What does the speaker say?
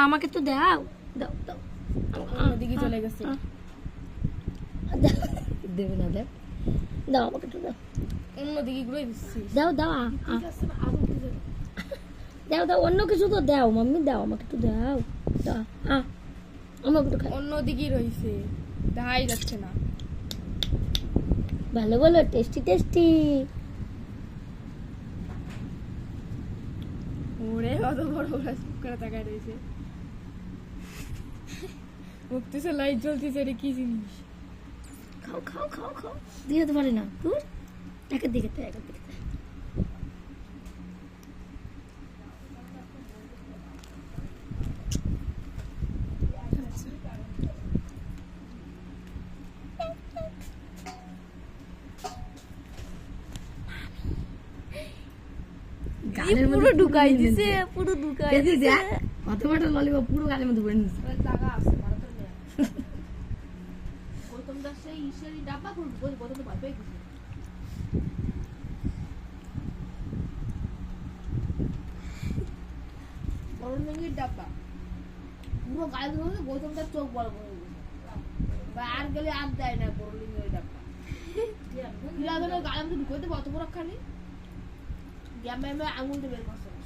আমাকে তো দাও দাও দাও ওদিকে চলে গেছে দেবে না দেব দাও আমাকে তো দাও অন্যদিকে ঘুরে দিচ্ছি দাও দাও দাও দাও অন্য কিছু তো দাও মাম্মি দাও আমাকে তো দাও দাও আমাকে তো খাই অন্যদিকে রয়েছে দেখাই যাচ্ছে না ভালো ভালো টেস্টি টেস্টি ওরে কত বড় বড় করে তাকায় রয়েছে মুক্তি লাইট জ্বলতেছে রে কি জিনিস খাও খাও খাও খাও দিয়ে তো পারে না তুই একের দিকে তো একের দিকে পুরো ঢুকাই দিছে পুরো ঢুকাই দিছে কত বড় ললিপপ পুরো গালের মধ্যে ভরে নিছে জায়গা আছে ভারতের নেই গৌতম দাস সেই ঈশ্বরী ডাব্বা কোন গৌতম তো ভয় পেয়ে গেছে বড় রঙের ডাব্বা পুরো গায়ে ধরে গৌতম দাস চোখ বড় বড় হয়ে গেছে আর গেলে আর দেয় না বড় রঙের ডাব্বা গায়ে মধ্যে ঢুকাইতে কত বড় খালি গ্যাম আঙুল দিয়ে বের করছে